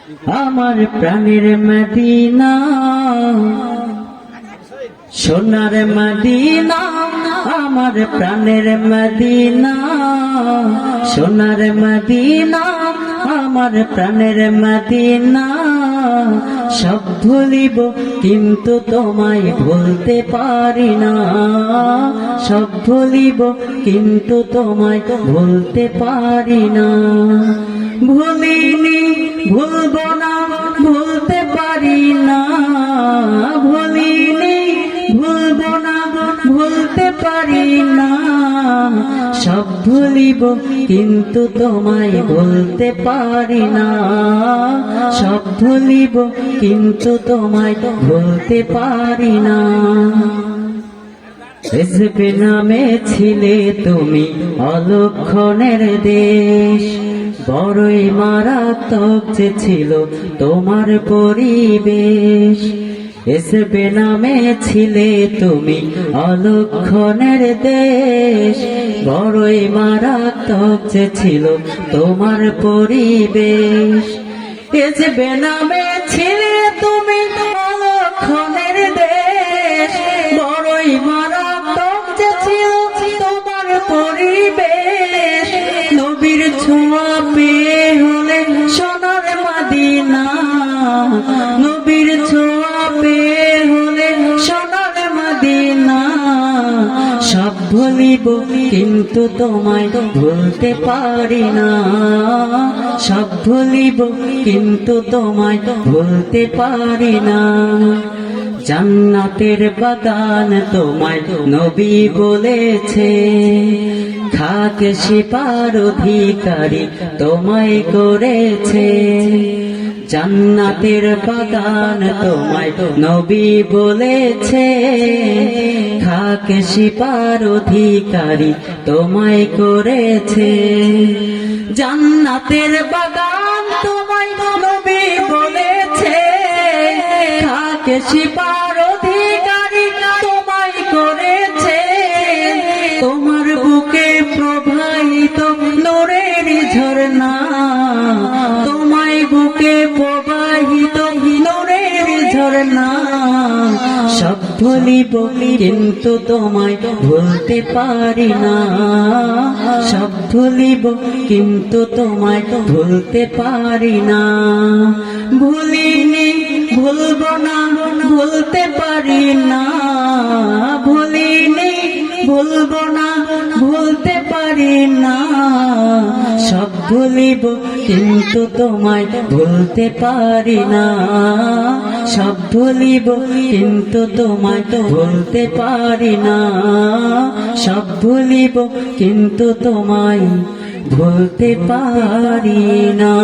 আমার প্রাণের মদিনা, সোনার মদিনা, আমার প্রাণের মদিনা, সোনার মদিনা, আমার প্রাণের মদিনা। সব ভুলিব কিন্তু তোমায় ভুলতে পারি না, সব ভুলিব কিন্তু তোমায় ভুলতে পারি না। ভুলিনি ভুলব না, ভুলতে পারি না, ভুলিনি ভুলব না, ভুলতে পারি না। সব ভুলিব কিন্তু তোমায় ভুলতে পারি না, সব ভুলিব কিন্তু তোমায় ভুলতে পারি না। হিজবে নামে ছিলে তুমি অলক্ষণের দেশ, বড়ই মারাত্মক যে ছিল তোমার পরিবেশ। হিজবে নামে ছিলে তুমি অলক্ষণের দেশ, বড়ই মারাত্মক যে ছিল তোমার পরিবেশ। হিজবে নামে ছিলে তুমি অলক্ষণের দেশ, বড়ই মারাত্মক যে ছিল তোমার পরিবেশ। নবীর ছোঁয়া পেয়ে হলে সোনার মদিনা, নবীর ছোঁয়া পেয়ে হলে সোনার মদিনা। সব ভুলিব কিন্তু তোমায় ভুলতে পারি না, সব ভুলিব কিন্তু তোমায় ভুলতে পারি না। জান্নাতের বাগান তোমায় নবী বলেছে, খাকে শিপার অধিকারী তোমায় করেছে। জান্নাতের বাগান তোমায় নবী বলেছে, খাকে শিপার অধিকারী তোমায় করেছে। জান্নাতের বাগান তোমায় নবী বলেছে, খাকে শিপার অধিকারী তোমায় করেছে। তোমার বুকে প্রবাহিত নূরের ঝরনা, তোমায় বুকে প্রবাহিত নূরের ঝরনা। সব ভুলিব কিন্তু তোমায় ভুলতে পারি না, সব ভুলিব কিন্তু তোমায় ভুলতে পারি না। ভুলিনি ভুলব না, ভুলতে পারি না, ভুলিনি ভুলব না, ভুলতে পারি না। সব ভুলিব কিন্তু তোমায় ভুলতে পারি না, সব ভুলিব কিন্তু তোমায় ভুলতে পারি না, সব ভুলিব কিন্তু তোমায় ভুলতে পারি না।